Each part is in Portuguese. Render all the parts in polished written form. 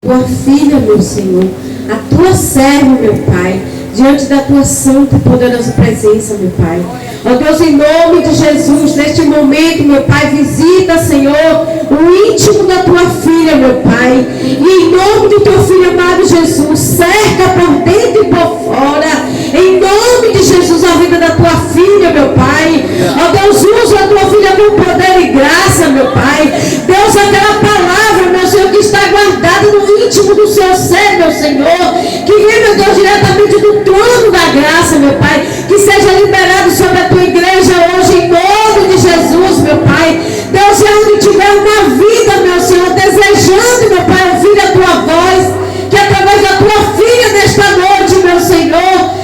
tua filha, meu Senhor, a tua serva, meu Pai, diante da tua santa e poderosa presença, meu Pai. Ó Deus, em nome de Jesus, neste momento, meu Pai, visita, Senhor, o íntimo da tua filha, meu Pai. E em nome do teu filho amado Jesus, cerca por dentro e por fora. Em nome de Jesus, a vida da tua filha, meu Pai. Ó Deus, usa a tua filha com poder e graça, meu Pai. Deus, aquela palavra, meu Senhor, que está guardada no íntimo do seu ser, meu Senhor. Que vem, meu Deus, diretamente do trono da graça, meu Pai. Que seja liberado sobre a tua igreja hoje, em nome de Jesus, meu Pai. Deus, é onde tiver uma vida, meu Senhor, desejando, meu Pai, ouvir a tua voz. Que através da tua filha nesta noite, meu Senhor,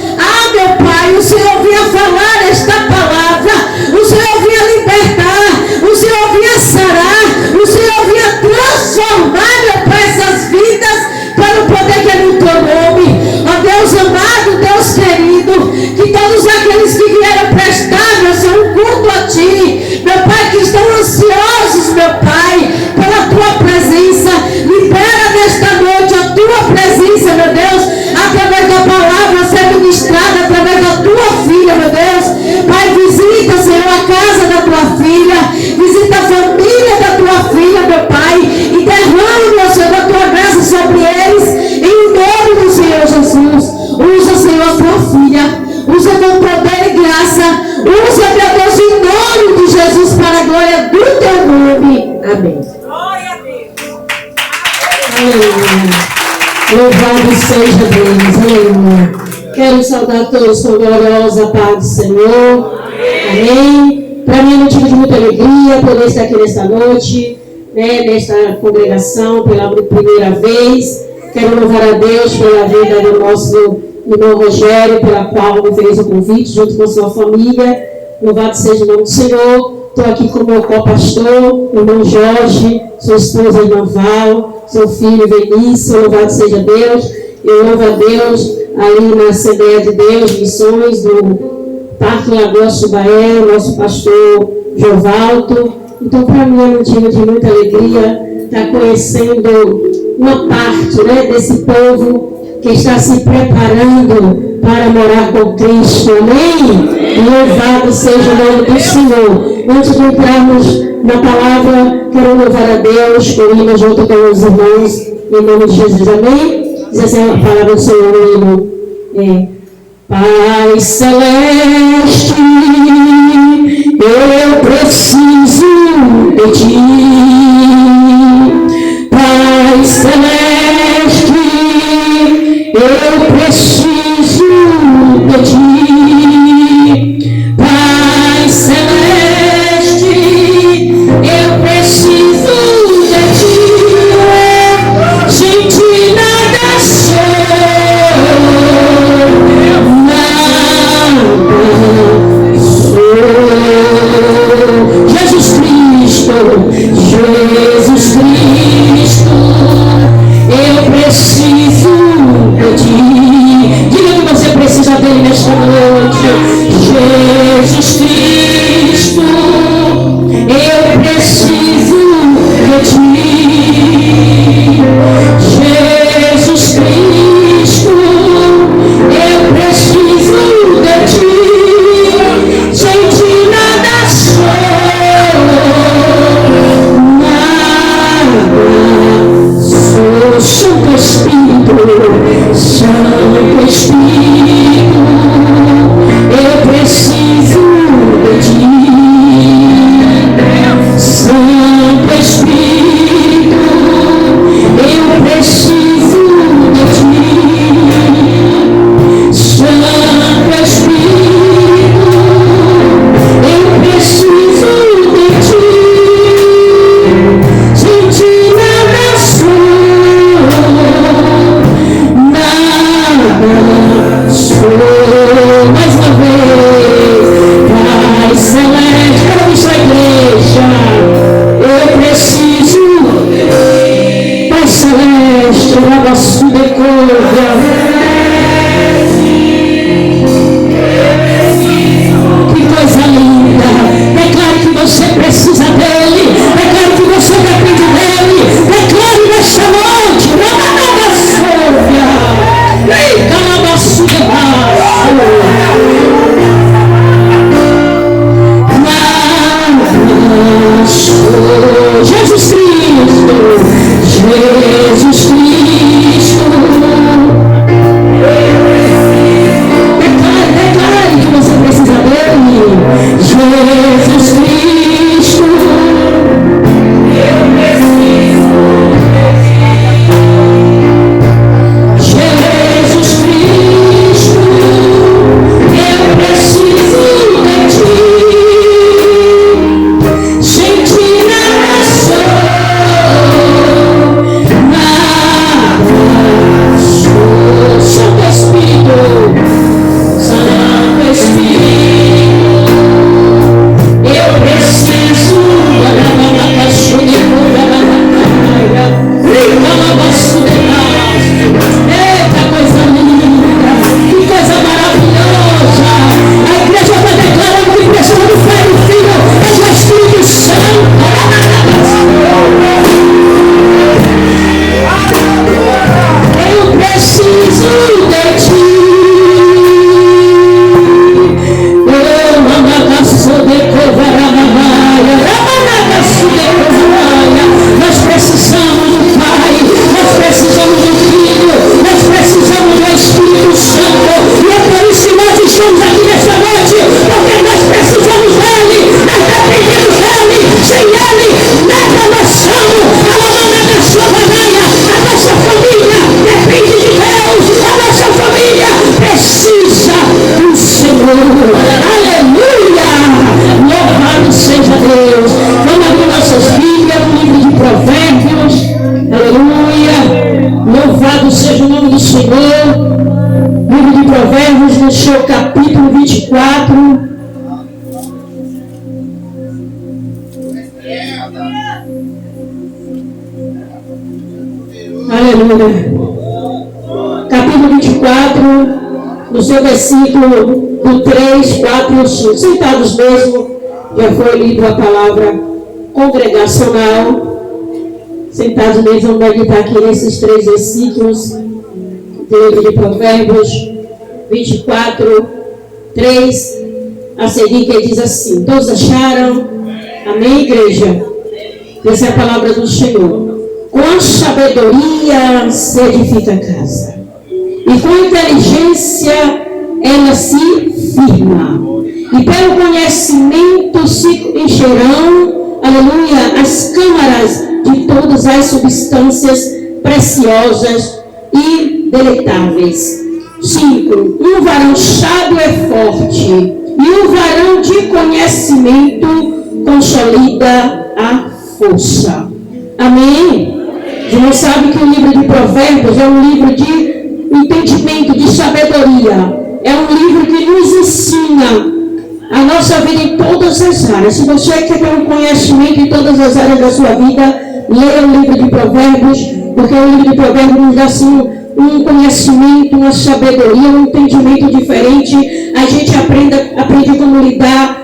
meu Pai, o Senhor vinha falar esta palavra, o Senhor vinha libertar, o Senhor vinha sarar, o Senhor vinha transformar, meu Pai, essas vidas para o poder que é no teu nome. Ó Deus amado, Deus querido, que todos aqueles que vieram prestar, meu Senhor, um culto a Ti, meu Pai, que estão ansiosos, meu Pai, pela Tua presença, libera nesta noite a Tua presença, meu Deus, através da palavra ser ministrada, através da Tua filha, meu Deus. Pai, visita, Senhor, a casa da Tua filha, visita a família da Tua filha, meu Pai, e derrama, meu Senhor, a Tua graça sobre eles, em nome do Senhor Jesus. Usa, Senhor, a Tua filha, usa com poder e graça, usa, meu Deus, em nome de Jesus, para a glória do Teu nome. Amém. Glória a Deus. Aleluia. Louvado seja Deus. Aleluia. Quero saudar todos com a gloriosa paz do Senhor. Amém. Para mim é motivo de muita alegria poder estar aqui nesta noite, nesta congregação pela primeira vez. Quero louvar a Deus pela vida do nosso irmão Rogério, pela qual me fez o convite junto com a sua família. Louvado seja o nome do Senhor. Estou aqui com o meu co-pastor, o irmão Jorge, sua esposa, a irmã Val, seu filho Vinícius. Louvado seja Deus. Eu louvo a Deus ali na Assembleia de Deus, Missões, do Parque Lagoa Subaé, nosso pastor Jovalto. Então, para mim é motivo de muita alegria estar conhecendo uma parte desse povo que está se preparando para morar com Cristo. Amém? Louvado seja o nome do Senhor. Antes de entrarmos na palavra, quero louvar a Deus, comigo junto com os irmãos, em nome de Jesus. Amém? Diz assim a palavra do Senhor, o hino. Pai celeste, eu preciso de Ti. Pai celeste, eu preciso de Ti. Pai celeste, eu preciso de Ti. Sem Ti nada sou. Jesus Cristo, eu preciso de Ti. Diga que você precisa dele nesta noite. Jesus Cristo, eu preciso de Ti. Jesus Cristo, eu preciso de Ti. Sem Ti nada sou. Santo Espírito, Santo Espírito, eu preciso de Ti. Santo Espírito, eu preciso de Ti. Santo Espírito, eu preciso de Ti. Sem Ti nada sou. Mais uma vez, Pai celeste, para nossa igreja, eu preciso, Pai celeste, lava sua decora. Que coisa linda! Declare que você precisa dele, declare que você depende dele, declare nesta noite. Nós precisamos do Pai, nós precisamos do Filho, nós precisamos do Espírito Santo. E é por isso que nós estamos aqui nessa noite, porque nós precisamos dele, nós dependemos dele. Sem ele, nada nós somos. A nossa família depende de Deus, a nossa família precisa do Senhor. Aleluia! Louvado seja Deus. Vamos abrir nossas Bíblias no livro de Provérbios. Aleluia! Louvado seja o nome do Senhor. Livro de Provérbios, no seu capítulo 24. Aleluia. Capítulo 24, no seu versículo do 3, 4 e 5. Sentados mesmo, já foi lido a palavra congregacional. Sentados mesmo, vamos meditar aqui nesses 3 versículos do livro de Provérbios 24, 3 a seguir, que diz assim: todos acharam? Amém, igreja? Essa é a palavra do Senhor. Com a sabedoria se edifica a casa, e com a inteligência ela se firma, e pelo conhecimento se encherão, aleluia, as câmaras de todas as substâncias preciosas e deleitáveis. 5. Um varão sábio é forte, e um varão de conhecimento consolida a força. Amém? A gente sabe que o livro de Provérbios é um livro de entendimento, de sabedoria. É um livro que nos ensina a nossa vida em todas as áreas. Se você quer ter um conhecimento em todas as áreas da sua vida, leia o livro de Provérbios, porque o livro de Provérbios nos dá assim um conhecimento, uma sabedoria, um entendimento diferente. A gente aprende como lidar,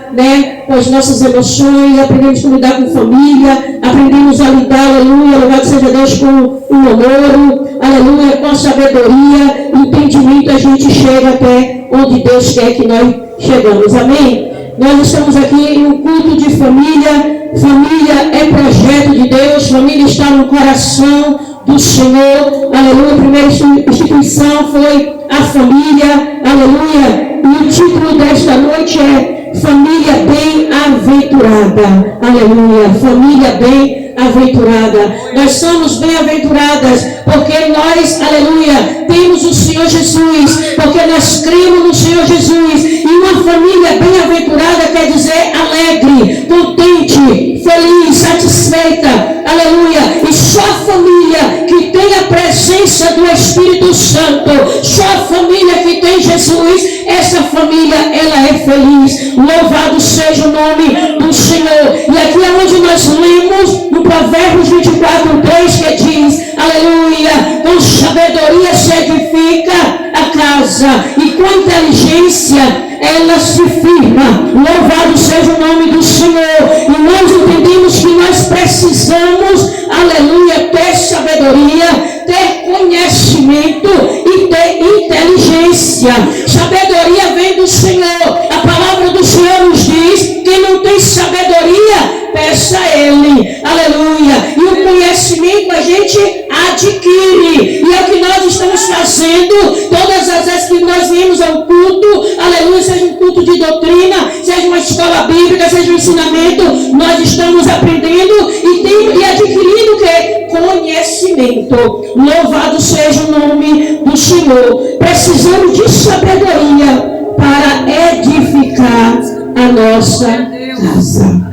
com as nossas emoções, aprendemos como lidar com família, aprendemos a lidar, aleluia, louvado seja Deus, com o namoro, aleluia, com a sabedoria, entendimento, a gente chega até onde Deus quer que nós chegamos, amém? Nós estamos aqui em um culto de família. Família é projeto de Deus, família está no coração do Senhor, aleluia. A primeira instituição foi a família, aleluia, e o título desta noite é família bem-aventurada, aleluia, família bem-aventurada. Nós somos bem-aventuradas porque nós, aleluia, temos o Senhor Jesus, porque nós cremos no Senhor Jesus. E uma família bem-aventurada quer dizer alegre, contente, feliz, satisfeita, aleluia. E só a família que tem a presença do Espírito Santo, só a família que tem Jesus, essa família, ela é feliz. Louvado seja o nome do Senhor. E aqui é onde nós lemos no Provérbios 24, 3, que diz, aleluia, com sabedoria se edifica a casa, e com inteligência ela se firma. Louvado seja o nome do Senhor. E nós entendemos que nós precisamos, aleluia, ter sabedoria, ter conhecimento e ter inteligência. Sabedoria vem do Senhor. A palavra do Senhor nos diz: quem não tem sabedoria, peça a Ele, aleluia. E o conhecimento a gente adquire, e é o que nós estamos fazendo todas as vezes que nós viemos ao culto, aleluia, seja um culto de doutrina, seja uma escola bíblica, seja um ensinamento, nós estamos aprendendo e adquirindo o que? Conhecimento. Louvado seja o nome do Senhor. Precisamos de sabedoria para edificar a nossa casa.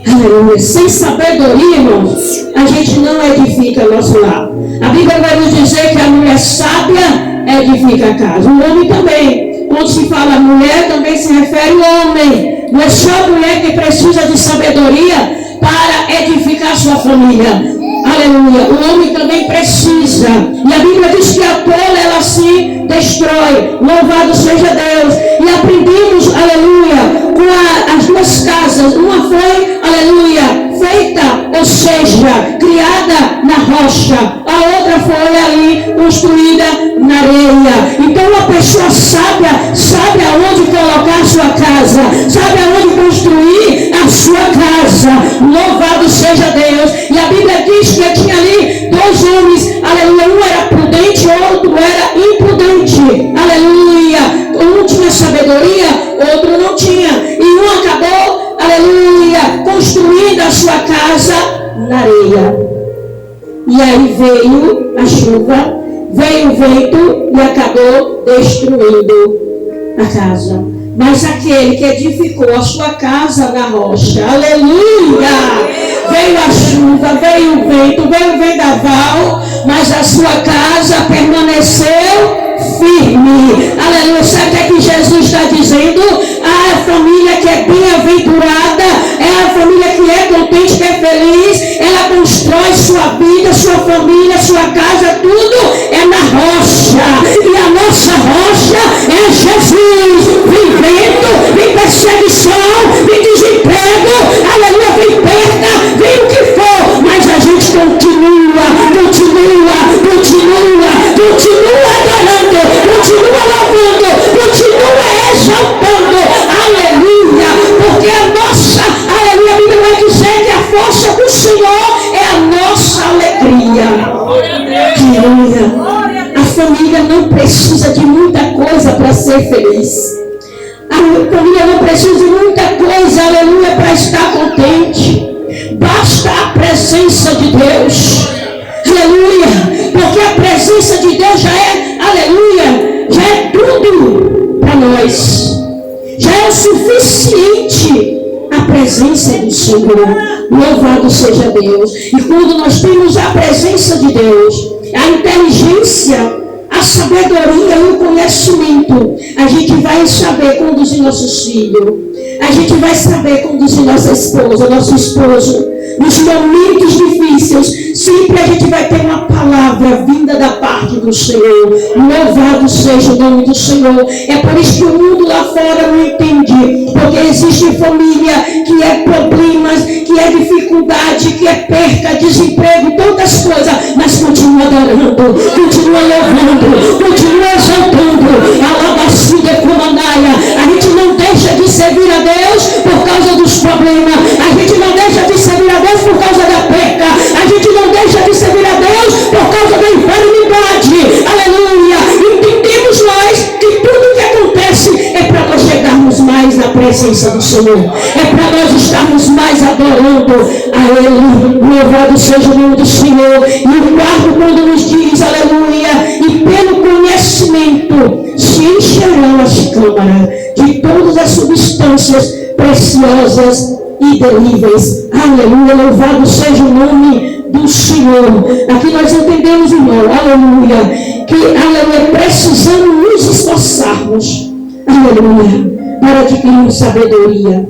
Aleluia. Sem sabedoria, irmãos, a gente não edifica nosso lar. A Bíblia vai nos dizer que a mulher sábia edifica a casa. O homem também. Quando se fala mulher, também se refere ao homem. Não é só a mulher que precisa de sabedoria para edificar sua família. Aleluia. O homem também precisa. E a Bíblia diz que a tola, ela se destrói. Louvado seja Deus. E aprendemos, aleluia, com as duas casas. Uma foi, aleluia, feita, ou seja, criada na rocha. A outra foi ali construída Na areia. Então uma pessoa sábia sabe aonde colocar a sua casa, sabe aonde construir a sua casa. Louvado seja Deus. E a Bíblia diz que tinha ali dois homens, aleluia, um era prudente, outro era imprudente, aleluia. Um tinha sabedoria, outro não tinha, e um acabou, aleluia, construindo a sua casa na areia. E aí veio a chuva, veio o vento e acabou destruindo a casa. Mas aquele que edificou a sua casa na rocha, aleluia, veio a chuva, veio o vento, veio o vendaval, mas a sua casa permaneceu firme. Aleluia. Sabe o que é que Jesus está dizendo? A família que é bem-aventurada é a família que é contente, que é feliz. Ela constrói sua vida, sua família, sua casa, tudo é na rocha. E a nossa rocha é Jesus. Vem vento, vem perseguição, vem desemprego, aleluia, vem perda, vem o que for, mas a gente continua adorando, continua louvando, continua exaltando, aleluia, porque a nossa, aleluia, a Bíblia vai dizer que a força do Senhor é a nossa alegria. Aleluia. A família não precisa de muita coisa para ser feliz. A família não precisa de muita coisa, aleluia, para estar contente. Basta a presença de Deus. Aleluia. Porque a presença de Deus já é, aleluia, já é tudo para nós. Já é o suficiente a presença do Senhor. Louvado seja Deus. E quando nós temos a presença de Deus, a inteligência, a sabedoria e o conhecimento, a gente vai saber conduzir nossos filhos, a gente vai saber conduzir nossa esposa, nosso esposo. Nos momentos difíceis, sempre a gente vai ter uma palavra vinda da parte do Senhor. Louvado seja o nome do Senhor. É por isso que o mundo lá fora não entende, porque existe família que é problemas, que é dificuldade, que é perca, desemprego, tantas coisas, mas continua adorando, continua louvando, continua exaltando. Alabacida comandaia. A gente não deixa de servir a Deus por causa dos problemas, a gente não deixa de servir a Deus por causa da perca, a gente não deixa de servir a Deus por causa da enfermidade, aleluia. Entendemos nós que tudo que acontece é para nós chegarmos mais na presença do Senhor, é para nós estarmos mais adorando a Ele. Louvado seja o nome do Senhor. E o quarto, quando nos diz, aleluia, e pelo conhecimento se encherão as câmaras de todas as substâncias preciosas e delíveis. Aleluia, louvado seja o nome do Senhor. Aqui nós entendemos, irmão, aleluia, que, aleluia, precisamos nos esforçarmos, aleluia, para adquirirmos sabedoria,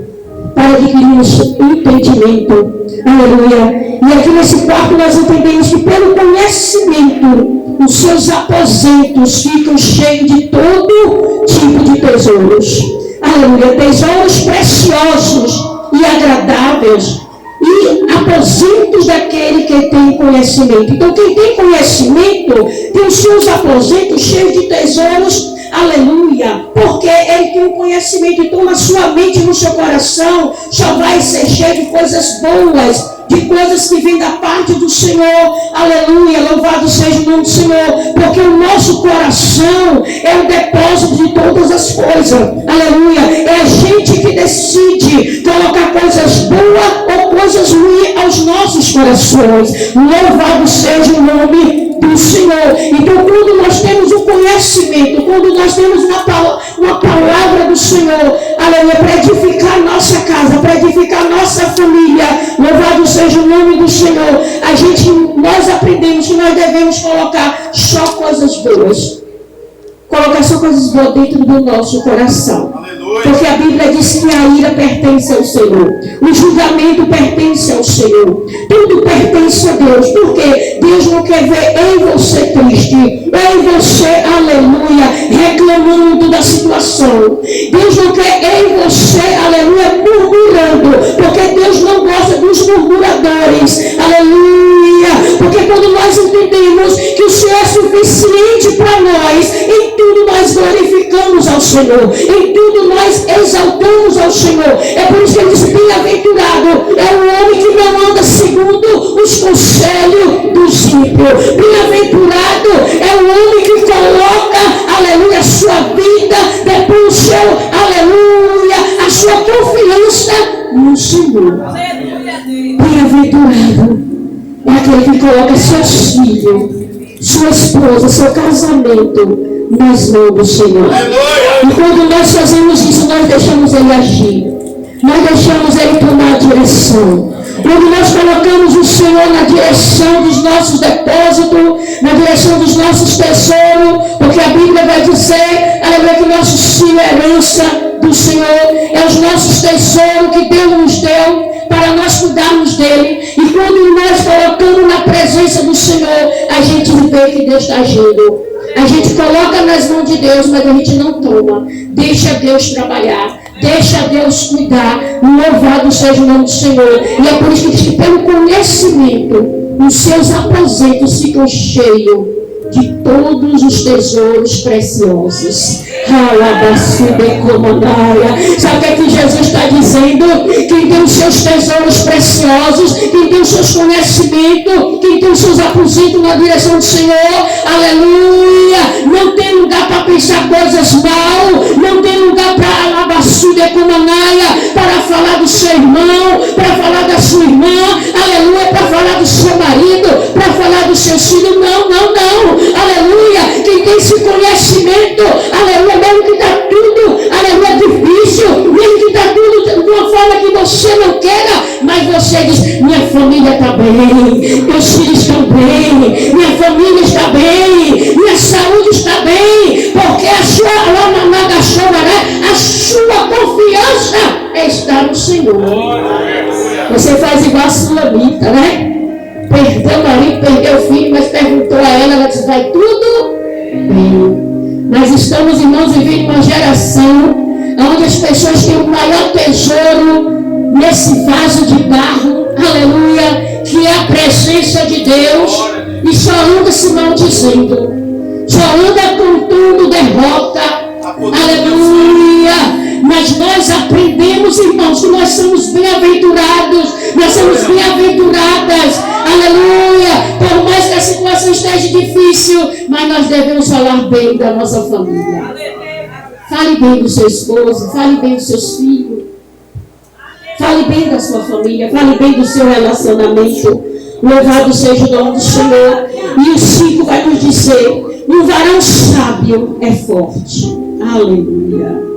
para adquirirmos entendimento, aleluia. E aqui nesse quarto nós entendemos que pelo conhecimento os seus aposentos ficam cheios de todo tipo de tesouros, aleluia, tesouros preciosos e agradáveis, e aposentos daquele que tem conhecimento. Então quem tem conhecimento tem os seus aposentos cheios de tesouros, aleluia, porque ele tem um conhecimento. Então na sua mente e no seu coração só vai ser cheio de coisas boas, de coisas que vêm da parte do Senhor, aleluia, louvado seja o nome do Senhor, porque o nosso coração é o depósito de todas as coisas, aleluia. É a gente que decide colocar coisas boas ou coisas ruins aos nossos corações. Louvado seja o nome do Senhor. Então quando nós temos o conhecimento, quando nós temos uma palavra do Senhor, aleluia, para edificar nossa casa, para edificar nossa família, louvado seja o nome do Senhor, nós aprendemos que nós devemos colocar só coisas boas, colocar só coisas boas dentro do nosso coração. Porque a Bíblia diz que a ira pertence ao Senhor, o julgamento pertence ao Senhor, tudo pertence a Deus, porque Deus não quer ver em você triste, em você, aleluia, reclamando da situação. Deus não quer em você, aleluia, murmurando, porque Deus não gosta dos murmuradores, aleluia. Porque quando nós entendemos que o Senhor é suficiente para nós, em tudo nós glorificamos ao Senhor, em tudo nós exaltamos ao Senhor. É por isso que ele diz: bem-aventurado é o homem que não anda segundo os conselhos dos ímpios. Bem-aventurado é o homem que coloca, aleluia, a sua vida, depois o seu, aleluia, a sua confiança no Senhor. Bem-aventurado é aquele que coloca seus filhos, sua esposa, seu casamento nas mãos do Senhor. E quando nós fazemos isso, nós deixamos Ele agir, nós deixamos Ele tomar a direção. Quando nós colocamos o Senhor na direção dos nossos depósitos, na direção dos nossos tesouros, porque a Bíblia vai dizer, aleluia, que nossos filhos é herança do Senhor, é os nossos tesouros que Deus nos deu para nós cuidarmos dele. E quando nós colocamos na presença do Senhor, a gente vê que Deus está agindo. A gente coloca nas mãos de Deus, mas a gente não toma. Deixa Deus trabalhar, deixa Deus cuidar. Louvado seja o nome do Senhor. E é por isso que diz que pelo conhecimento os seus aposentos ficam cheios de todos os tesouros preciosos. Sabe o que é que Jesus está dizendo? Quem tem os seus tesouros preciosos, quem tem os seus conhecimentos, quem tem os seus aposentos na direção do Senhor, aleluia, não tem lugar para pensar coisas mal, não tem lugar para alabassuda comanaia, para falar do seu irmão, para falar da sua irmã, aleluia, para falar do seu marido, para falar dos seus filhos. Não, não, não, aleluia. Quem tem esse conhecimento, aleluia, mesmo que está tudo, aleluia, difícil, mesmo que está tudo de uma forma que você não queira, mas você diz: minha família está bem, meus filhos estão bem, minha família está bem, minha saúde está bem, porque a sua confiança está no Senhor. Você faz igual a Sulamita, né? Perdeu o marido, perdeu o filho, mas perguntou a ela disse: vai tudo bem. Nós estamos, irmãos, vivendo uma geração onde as pessoas têm o maior tesouro nesse vaso de barro, aleluia, que é a presença de Deus, e só anda se maldizendo, só anda contando derrota, aleluia. Mas nós aprendemos, irmãos, que nós somos bem-aventurados, nós somos bem-aventuradas, aleluia. Por mais que a situação esteja difícil, mas nós devemos falar bem da nossa família. Fale bem do seu esposo, fale bem dos seus filhos, fale bem da sua família, fale bem do seu relacionamento. Louvado seja o nome do Senhor. E o 5 vai nos dizer: um varão sábio é forte. Aleluia.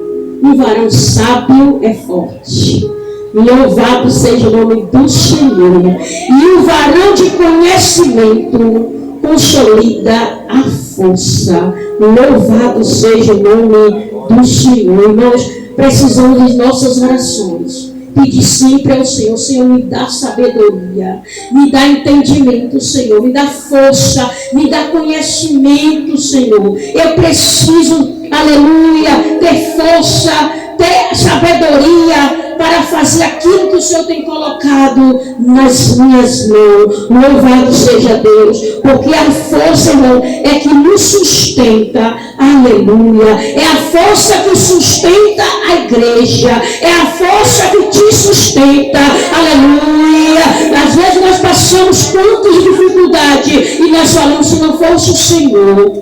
Um varão sábio é forte. Louvado seja o nome do Senhor. E o varão de conhecimento consolida a força. Louvado seja o nome do Senhor. Irmãos, precisamos de nossas orações. Pedir sempre ao Senhor: Senhor, me dá sabedoria, me dá entendimento, Senhor, me dá força, me dá conhecimento, Senhor. Eu preciso, aleluia, ter força, ter sabedoria para fazer aquilo que o Senhor tem colocado nas minhas mãos. Louvado seja Deus, porque a força, irmão, é que nos sustenta, aleluia. É a força que sustenta a igreja, é a força que te sustenta, aleluia. Às vezes nós passamos tantas dificuldades e nós falamos: se não fosse o Senhor,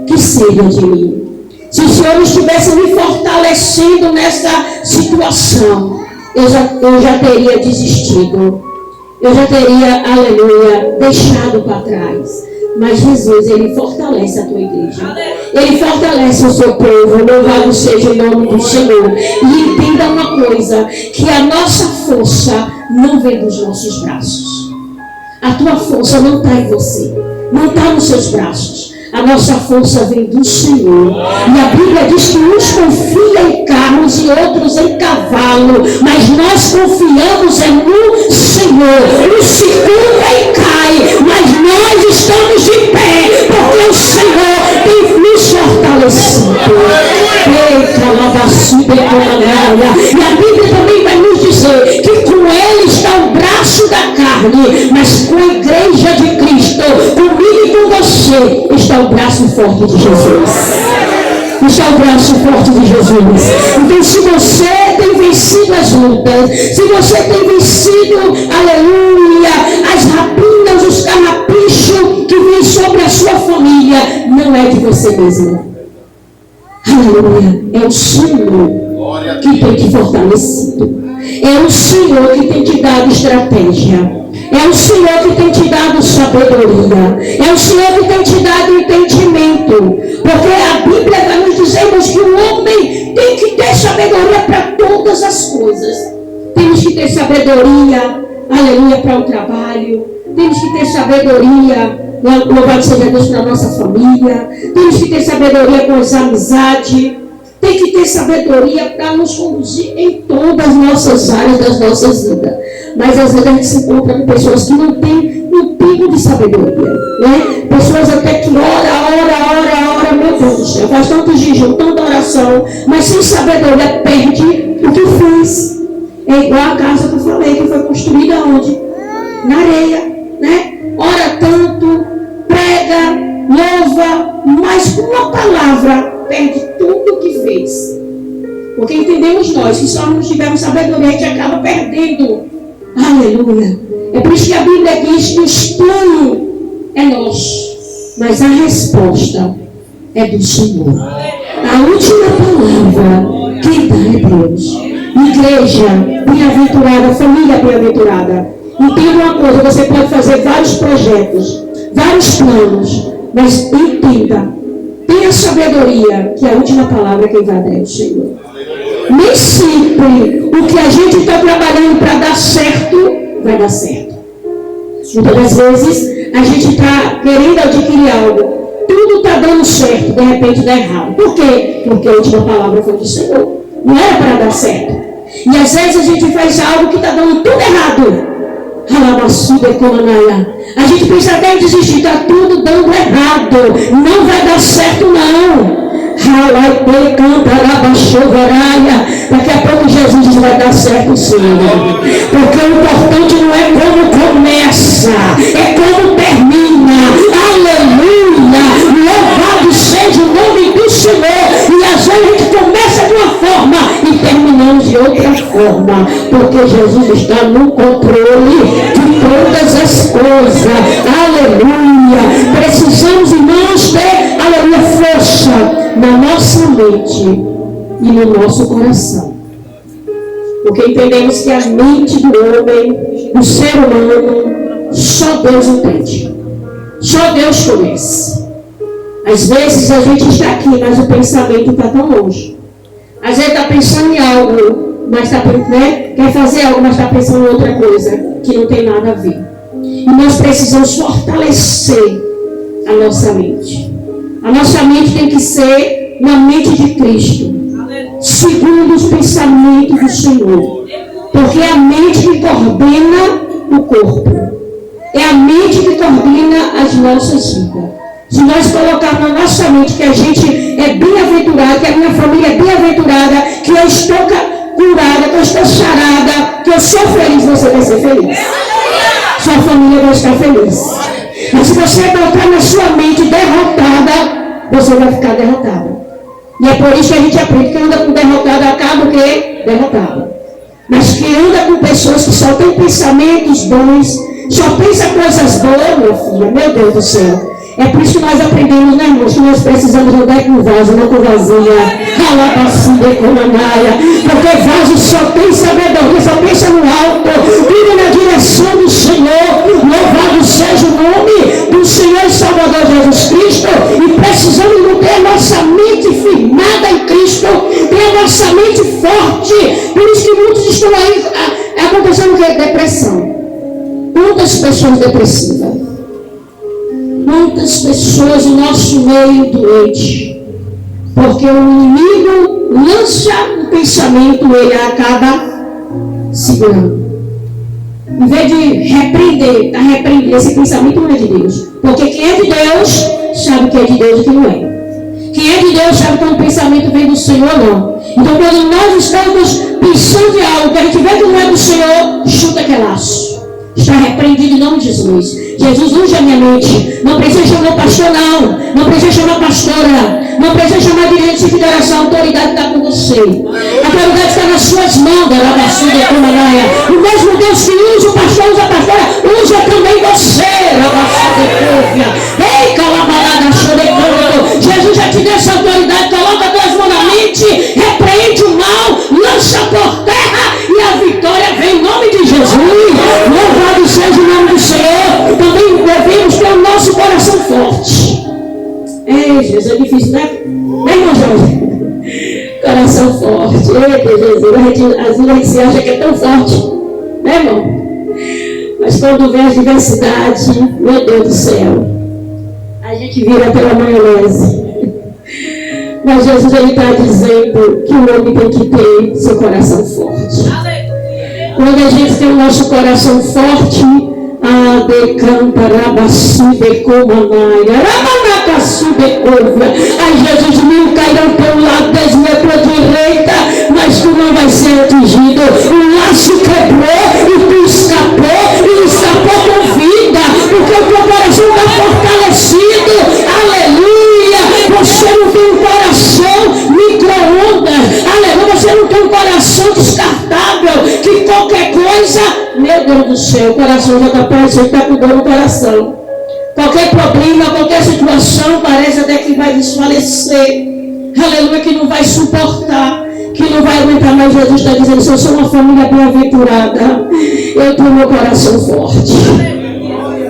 que seria de mim? Se o Senhor estivesse me fortalecendo nessa situação, eu já teria desistido. Eu já teria, aleluia, deixado para trás. Mas Jesus, Ele fortalece a tua igreja. Ele fortalece o seu povo. Louvado seja o nome do Senhor. E entenda uma coisa: que a nossa força não vem dos nossos braços. A tua força não está em você, não está nos seus braços. A nossa força vem do Senhor. E a Bíblia diz que uns confiam em carros e outros em cavalo, mas nós confiamos no Senhor. Um se curva e cai, mas nós estamos de pé, porque o Senhor tem nos fortalecido. E a Bíblia também vai nos dizer que com Ele está o braço da carne, mas com a igreja de Cristo, comigo e com você, você está o braço forte de Jesus. Está o braço forte de Jesus. Então, se você tem vencido as lutas, se você tem vencido, aleluia, as rapinas, os carrapichos que vêm sobre a sua família, não é de você mesmo. Aleluia. É o Senhor que tem te fortalecido. É o Senhor que tem te dado estratégia. É o Senhor que tem te dado sabedoria. É o Senhor que tem te dado entendimento. Porque a Bíblia vai nos dizer que o homem tem que ter sabedoria para todas as coisas. Temos que ter sabedoria, aleluia, para o trabalho. Temos que ter sabedoria, louvado seja Deus, para a nossa família. Temos que ter sabedoria com as amizades. Tem que ter sabedoria para nos conduzir em todas as nossas áreas das nossas vidas. Mas às vezes a gente se encontra com pessoas que não têm um pingo de sabedoria. Né? Pessoas até que ora, meu Deus do céu, faz tanto jejum, tanta oração, mas sem sabedoria perde o que fez. É igual a casa que eu falei, que foi construída onde? Na areia. Né? Ora tanto, prega, louva, mas com uma palavra perde tudo o que fez. Porque entendemos nós que só não tivermos sabedoria, a gente acaba perdendo. Aleluia. É por isso que a Bíblia diz que o plano é nosso, mas a resposta é do Senhor. A última palavra quem dá é Deus. Igreja bem-aventurada, família bem-aventurada. Entenda uma coisa, você pode fazer vários projetos, vários planos, mas entenda, tenha sabedoria que a última palavra quem vai dar é o Senhor. Nem sempre o que a gente está trabalhando para dar certo, vai dar certo. Muitas das vezes a gente está querendo adquirir algo, tudo está dando certo, de repente dá errado. Por quê? Porque a última palavra foi do Senhor. Não era para dar certo. E às vezes a gente faz algo que está dando tudo errado. A gente pensa até em desistir, está tudo dando errado, não vai dar certo não. Daqui a pouco Jesus diz, vai dar certo sim. Porque o importante não é como começa, é como termina. Aleluia, louvado seja o nome do Senhor. E às vezes a gente começa de uma forma e terminamos de outra forma, porque Jesus está no controle de todas as coisas. Aleluia. Precisamos, irmãos, ter, aleluia, força na nossa mente e no nosso coração. Porque entendemos que a mente do homem, do ser humano, só Deus entende. Só Deus conhece. Às vezes a gente está aqui, mas o pensamento está tão longe. Às vezes está pensando em algo, mas está, né, quer fazer algo, mas está pensando em outra coisa que não tem nada a ver. E nós precisamos fortalecer a nossa mente. A nossa mente tem que ser uma mente de Cristo, segundo os pensamentos do Senhor. Porque é a mente que coordena o corpo. É a mente que coordena as nossas vidas. Se nós colocarmos na nossa mente que a gente é bem-aventurado, que a minha família é bem-aventurada, que eu estou curada, que eu estou sarada, que eu sou feliz, você vai ser feliz. Sua família vai estar feliz. Mas se você botar na sua mente derrotada, você vai ficar derrotada. E é por isso que a gente aprende que anda com derrotado acaba o quê? Derrotado. Mas que anda com pessoas que só têm pensamentos bons, só pensa coisas boas, meu filho, meu Deus do céu. É por isso que nós aprendemos, né, irmãos, que nós precisamos andar com vaso, não com vasilha. Porque vaso só tem sabedoria, só pensa no alto, vive na direção do Senhor. Louvado seja o nome do Senhor e Salvador Jesus Cristo. E precisamos ter a nossa mente firmada em Cristo, ter a nossa mente forte. Por isso que muitos estão aí acontecendo o que? Depressão. Quantas pessoas depressivas? Quantas pessoas no nosso meio doentes? Porque o inimigo lança um pensamento, ele acaba segurando. Em vez de repreender, está repreendendo, esse pensamento não é de Deus. Porque quem é de Deus, sabe que é de Deus e que não é. Quem é de Deus sabe que o pensamento vem do Senhor, não. Então quando nós estamos pensando em algo que a gente vê que não é do Senhor, chuta aquele laço. Está repreendido em nome de Jesus. Jesus, unge a minha mente. Não precisa chamar o pastor, não precisa chamar a pastora, não precisa chamar dirigente de oração. A autoridade está com você. A autoridade está nas suas mãos. O mesmo Deus que usa o pastor, usa a pastora, usa também você. Ei, calabarada, chorecanto. Jesus já te deu essa autoridade. Coloca as tuas mãos na mente, repreende o mal, lança por terra e a vitória vem em nome de Jesus. Louvado seja o nome do Senhor. Também devemos ter o nosso coração forte. Ei, Jesus, é difícil, né? Né, irmão Jorge? Coração forte. Eita, Jesus. Às vezes a gente se acha que é tão forte. Né, irmão? Mas quando vem as diversidades, meu Deus do céu, a gente vira pela maionese. Mas Jesus, ele está dizendo que o homem tem que ter seu coração forte. Quando a gente tem o nosso coração forte, aí Jesus, 1000 cairão pelo lado, 10.000 para a direita, mas tu não vai ser atingido. O laço quebrou e tu escapou, e escapou com vida, porque o teu coração está fortalecido. Aleluia! Você não tem um coração micro-ondas. Aleluia! Você não tem um coração descartável, que qualquer coisa, meu Deus do céu, o coração já está parecendo que está cuidando do coração. Qualquer problema, qualquer situação, parece até que vai desfalecer. Aleluia, que não vai suportar, que não vai aguentar mais. Jesus está dizendo, se eu sou uma família bem-aventurada, eu tenho meu coração forte.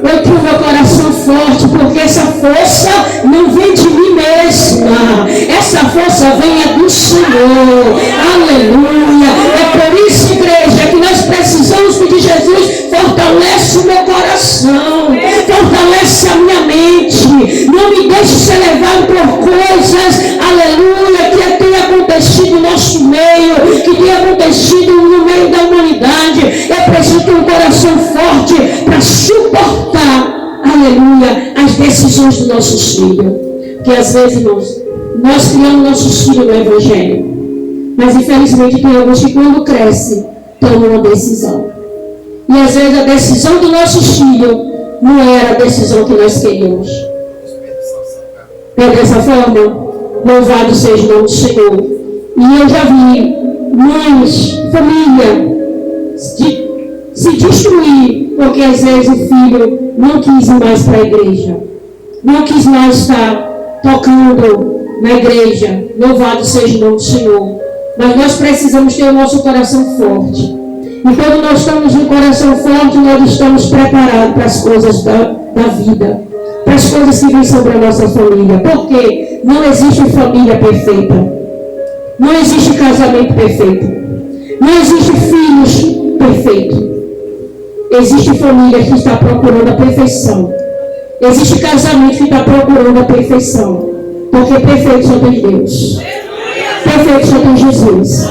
Eu tenho meu coração forte, porque essa força não vem de mim mesma. Essa força vem do Senhor. Aleluia. É por isso, igreja, que nós precisamos pedir Jesus, fortalece o meu coração, fortalece a minha mente. Não me deixe ser levado por coisas, aleluia, que tenha acontecido no nosso meio, que tenha acontecido no meio da humanidade. Eu preciso ter um coração forte para suportar, aleluia, as decisões dos nossos filhos. Porque às vezes, irmãos, nós criamos nossos filhos no Evangelho, mas infelizmente tem alguns que quando crescem, tomam uma decisão. E às vezes a decisão do nosso filho não era a decisão que nós queríamos. É dessa forma, louvado seja o nome do Senhor. E eu já vi mães, família, se destruir, porque às vezes o filho não quis ir mais para a igreja, não quis mais estar tocando na igreja. Louvado seja o nome do Senhor. Mas nós precisamos ter o nosso coração forte. E quando nós estamos em coração forte, nós estamos preparados para as coisas da vida, para as coisas que vêm sobre a nossa família. Porque não existe família perfeita, não existe casamento perfeito, não existe filhos perfeitos. Existe família que está procurando a perfeição, existe casamento que está procurando a perfeição, porque perfeito só tem Deus, perfeito só tem Jesus.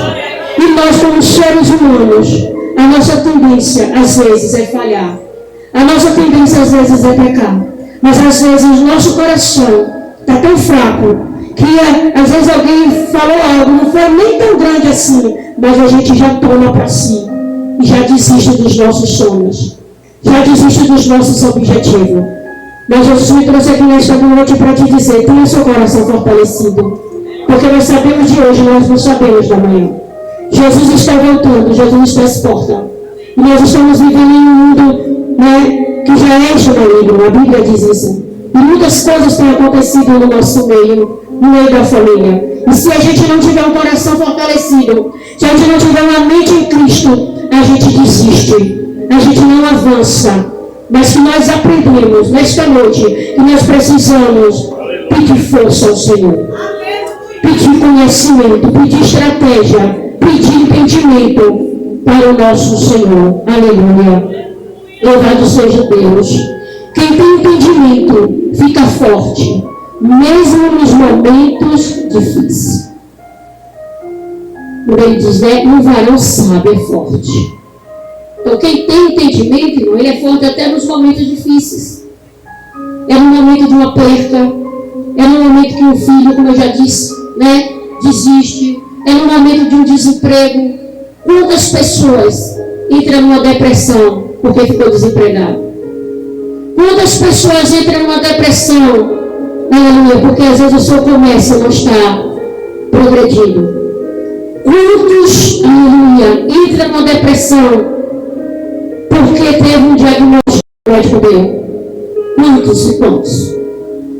E nós, como seres humanos, a nossa tendência às vezes é falhar, a nossa tendência às vezes é pecar, mas às vezes o nosso coração está tão fraco que às vezes alguém falou algo, não foi nem tão grande assim, mas a gente já toma para si e já desiste dos nossos sonhos, já desiste dos nossos objetivos. Mas Jesus me trouxe aqui nesta noite para te dizer, tenha seu coração fortalecido, porque nós sabemos de hoje, nós não sabemos da manhã. Jesus está voltando, Jesus está às portas. E nós estamos vivendo em um mundo, né, que já é maligno, a Bíblia diz isso. E muitas coisas têm acontecido no nosso meio, no meio da família. E se a gente não tiver um coração fortalecido, se a gente não tiver uma mente em Cristo, a gente desiste, a gente não avança. Mas que nós aprendemos nesta noite que nós precisamos pedir força ao Senhor, pedir conhecimento, pedir estratégia, pedir entendimento para o nosso Senhor. Aleluia. Louvado seja Deus. Quem tem entendimento fica forte, mesmo nos momentos difíceis. Quando ele diz, né, um varão sábio é forte. Então quem tem entendimento, irmão, ele é forte até nos momentos difíceis. É no momento de uma perca, é no momento que um filho, como eu já disse, né, desiste, é no momento de um desemprego. Quantas pessoas entram numa depressão porque ficou desempregado? Quantas pessoas entram numa depressão? Aleluia, porque às vezes o seu comércio não está progredindo. Quantos, aleluia, entram numa depressão porque teve um diagnóstico que o médico deu? Quantos e quantos?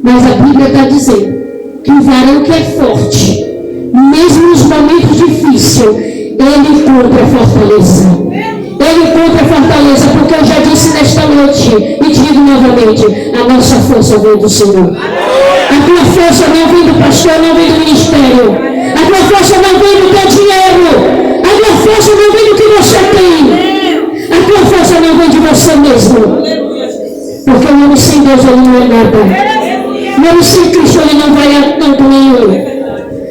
Mas a Bíblia está dizendo que o varão que é forte, mesmo nos momentos difíceis, ele encontra fortaleza. Ele encontra fortaleza, porque eu já disse nesta noite, e digo novamente, a nossa força vem do Senhor. A tua força não vem do pastor, não vem do ministério. A tua força não vem do teu dinheiro. A tua força não vem do que você tem. A tua força não vem de você mesmo. Porque o homem sem Deus ele não é nada. O homem sem Cristo ele não vai a canto nenhum.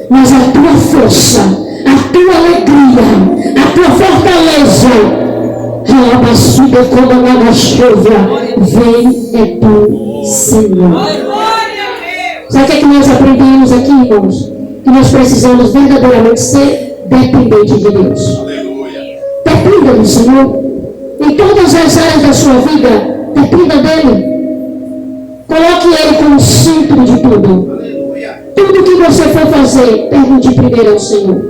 Mas a tua força, a tua alegria, a tua fortaleza, como na chuva, vem é do Senhor. Sabe o que é que nós aprendemos aqui, irmãos? Que nós precisamos verdadeiramente ser dependentes de Deus. Dependa do Senhor. Em todas as áreas da sua vida, dependa dele. Coloque ele como centro de tudo. Tudo que você for fazer, pergunte primeiro ao Senhor.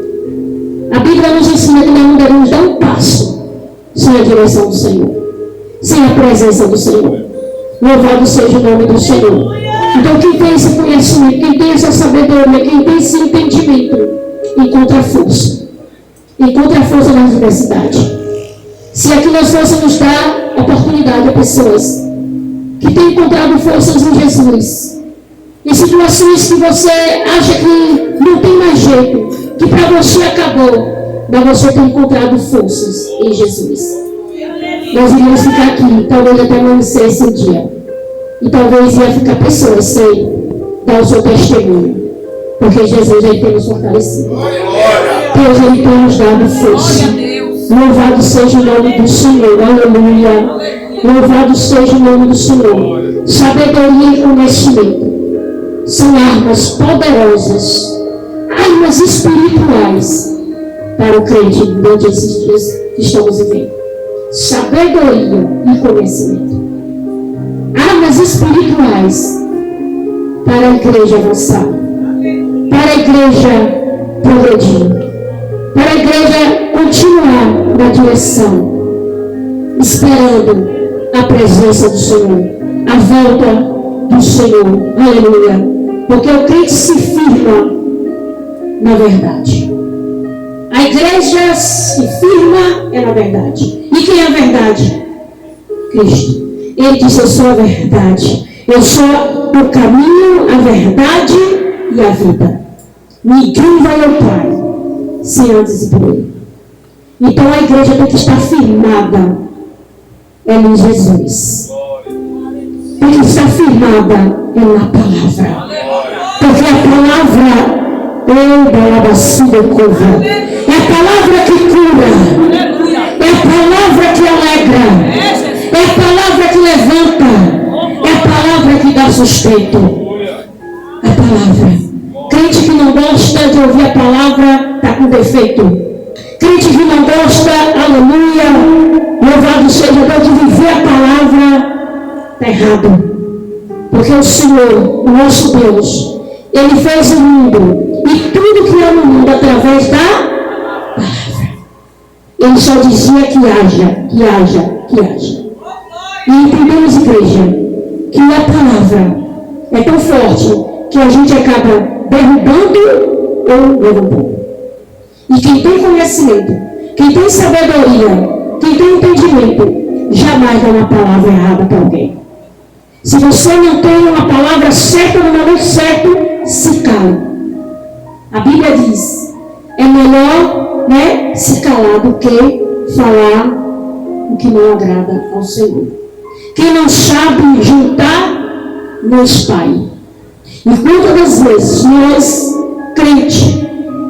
A Bíblia nos ensina que nós não devemos dar um passo sem a direção do Senhor, sem a presença do Senhor. Louvado seja o nome do Senhor. Então quem tem esse conhecimento, quem tem essa sabedoria, quem tem esse entendimento, encontra força. Encontra a força na adversidade. Se aqui nós fôssemos dar oportunidade a pessoas que têm encontrado forças em Jesus, em situações que você acha que não tem mais jeito, que para você acabou, mas você tem encontrado forças em Jesus. Nós iríamos ficar aqui, talvez até amanhecer esse dia. E talvez ia ficar pessoas sem dar o seu testemunho. Porque Jesus ele tem nos fortalecido. Deus ele tem nos dado força. Louvado seja o nome do Senhor. Aleluia. Louvado seja o nome do Senhor. Sabedoria e conhecimento são armas poderosas, armas espirituais para o crente durante esses dias que estamos vivendo. Sabedoria e conhecimento. Armas espirituais para a igreja avançar, para a igreja progredir, para a igreja continuar na direção, esperando a presença do Senhor, a volta do Senhor. Aleluia. Porque o crente se firma na verdade. A igreja se firma é na verdade. E quem é a verdade? Cristo. Ele disse, eu sou a verdade. Eu sou o caminho, a verdade e a vida. Ninguém vai ao Pai sem antes ir por ele. Então a igreja tem que estar firmada em Jesus. Tem que estar firmada na palavra. Porque a palavra é a palavra que cura. É a palavra que alegra. É a palavra que levanta. É a palavra que dá sustento. A palavra. Crente que não gosta de ouvir a palavra está com defeito. Crente que não gosta, aleluia, louvado seja Deus, de viver a palavra, está errado. Porque o Senhor, o nosso Deus, Ele fez o mundo e tudo que é no mundo através da palavra. Ele só dizia que haja, que haja, que haja. E entendemos, igreja, que a palavra é tão forte que a gente acaba derrubando ou levantando. E quem tem conhecimento, quem tem sabedoria, quem tem entendimento, jamais dá uma palavra errada para alguém. Se você não tem uma palavra certa no momento certo, se cala. A Bíblia diz, é melhor se calar do que falar o que não agrada ao Senhor. Quem não sabe juntar, não espalha. E quantas das vezes nós, crente,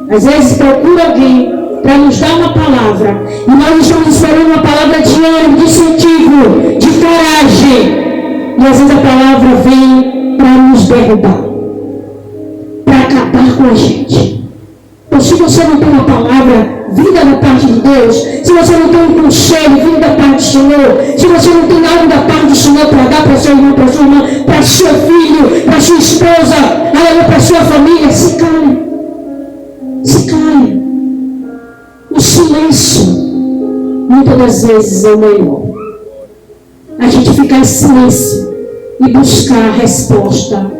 às vezes procura alguém para nos dar uma palavra, e nós estamos esperando uma palavra de ânimo, de incentivo, de coragem, e às vezes a palavra vem para nos derrubar, para acabar com a gente. Então, se você não tem uma palavra vinda da parte de Deus, se você não tem um conselho vindo da parte do Senhor, se você não tem algo da parte do Senhor para dar para seu irmão, para sua irmã, para seu filho, para sua esposa, aleluia, para sua família, se cale. Se cale. O silêncio, muitas das vezes, é o melhor. A gente ficar em silêncio e buscar a resposta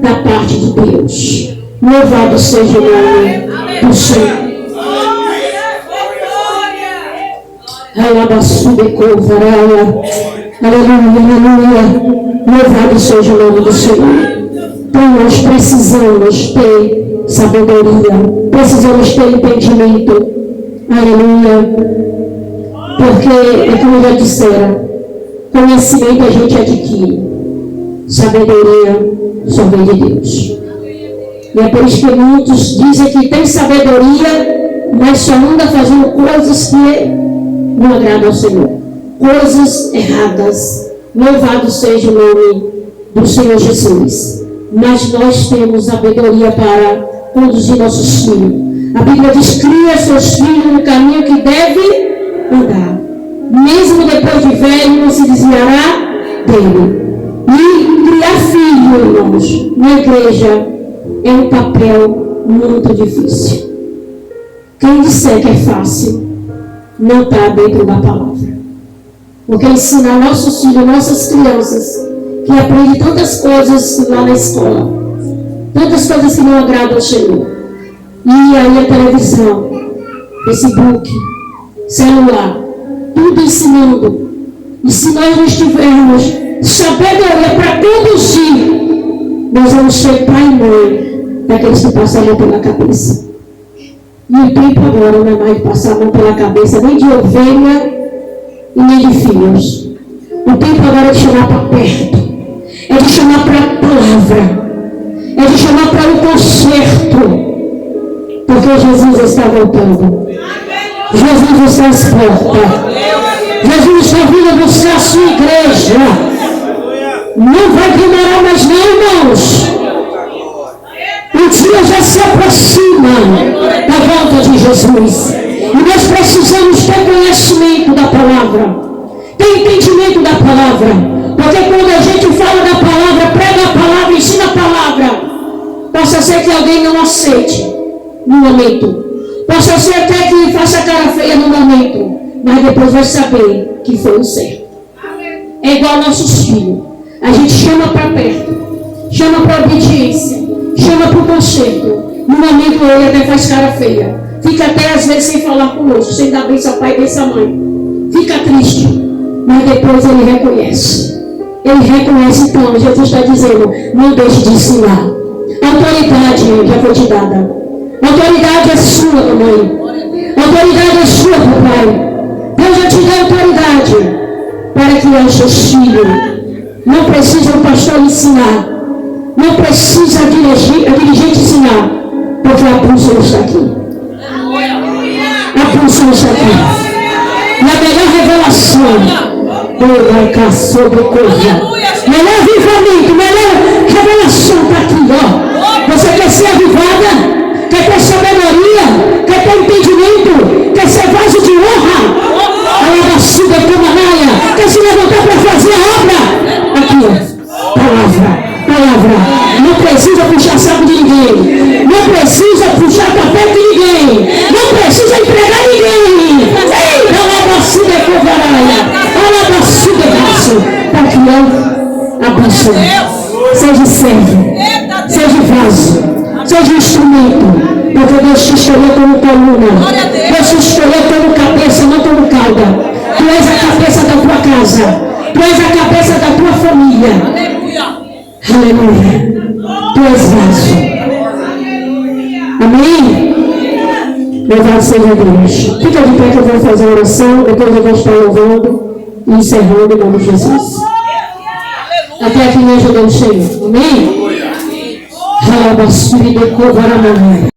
da parte de Deus. Louvado seja o nome do Senhor. Aleluia. Louvado seja o nome do Senhor. Então nós precisamos ter sabedoria, precisamos ter entendimento. Aleluia. Porque, como eu já dissera, conhecimento a gente adquire, sabedoria só vem de Deus. E é por isso que muitos dizem que tem sabedoria, mas só anda fazendo coisas que não agradam ao Senhor, coisas erradas. Louvado seja o nome do Senhor Jesus. Mas nós temos sabedoria para conduzir nossos filhos. A Bíblia diz: cria seus filhos no caminho que deve andar, mesmo depois de velho não se desviará dele. E criar filho, irmãos, na igreja é um papel muito difícil. Quem disser que é fácil não está dentro da palavra. Porque ensinar nossos filhos, nossas crianças, que aprendem tantas coisas lá na escola, tantas coisas que não agradam ao Senhor, e aí a televisão, Facebook, celular, tudo ensinando. E se nós não estivermos sabedoria para conduzir, nós vamos ser pai e mãe daqueles que passam a mão pela cabeça. E o tempo agora não é mais de passar a mão pela cabeça, nem de ovelha e nem de filhos. O tempo agora é de chamar para perto, é de chamar para a palavra, é de chamar para o conserto. Porque Jesus está voltando. Jesus está às portas. Jesus está vindo buscar a sua igreja. Não vai demorar mais não, irmãos. O dia já se aproxima da volta de Jesus. E nós precisamos ter conhecimento da palavra, ter entendimento da palavra. Porque quando a gente fala da palavra, prega a palavra, ensina a palavra, possa ser que alguém não aceite no momento, possa ser até que faça cara feia no momento, mas depois vai saber que foi o certo. É igual nossos filhos. A gente chama para perto, chama para obediência, chama para o conserto. No momento ele até faz cara feia, fica até às vezes sem falar conosco, sem dar bênção ao pai e bênção à mãe, fica triste, mas depois ele reconhece. Ele reconhece. Então Jesus está dizendo: não deixe de ensinar. Autoridade já foi te dada. Autoridade é sua, mamãe. Autoridade é sua, papai. Deus já te deu autoridade para criar os seus filhos. Não precisa o pastor ensinar. Não precisa a dirigente ensinar. Porque a bússola está aqui. A bússola está aqui. E a melhor revelação. Melhor avivamento, melhor revelação está aqui, ó. Você quer ser avivada? Quer ter sabedoria? Quer ter entendimento? Quer ser vaso de honra? Alabaçuda Camanaia. Quer se levantar para fazer a obra? Aqui, ó. Palavra. Não precisa puxar saco de ninguém. Não precisa puxar tapete de ninguém. Não precisa empregar ninguém. Alabaçuda Camanaia. Alabaçuda Vaso. Está aqui, ó. Abençoa. Seja servo. Seja vaso. Seja instrumento, porque Deus te escolheu como coluna, Deus te escolheu como cabeça, não como cauda. Tu és a cabeça da tua casa, tu és a cabeça da tua família. Aleluia. Tu és vaso. Amém? Louvado seja Deus. Fica de pé que eu vou fazer a oração, depois eu vou estar louvando e encerrando em nome de Jesus. Até aqui me ajudou o Senhor. Amém?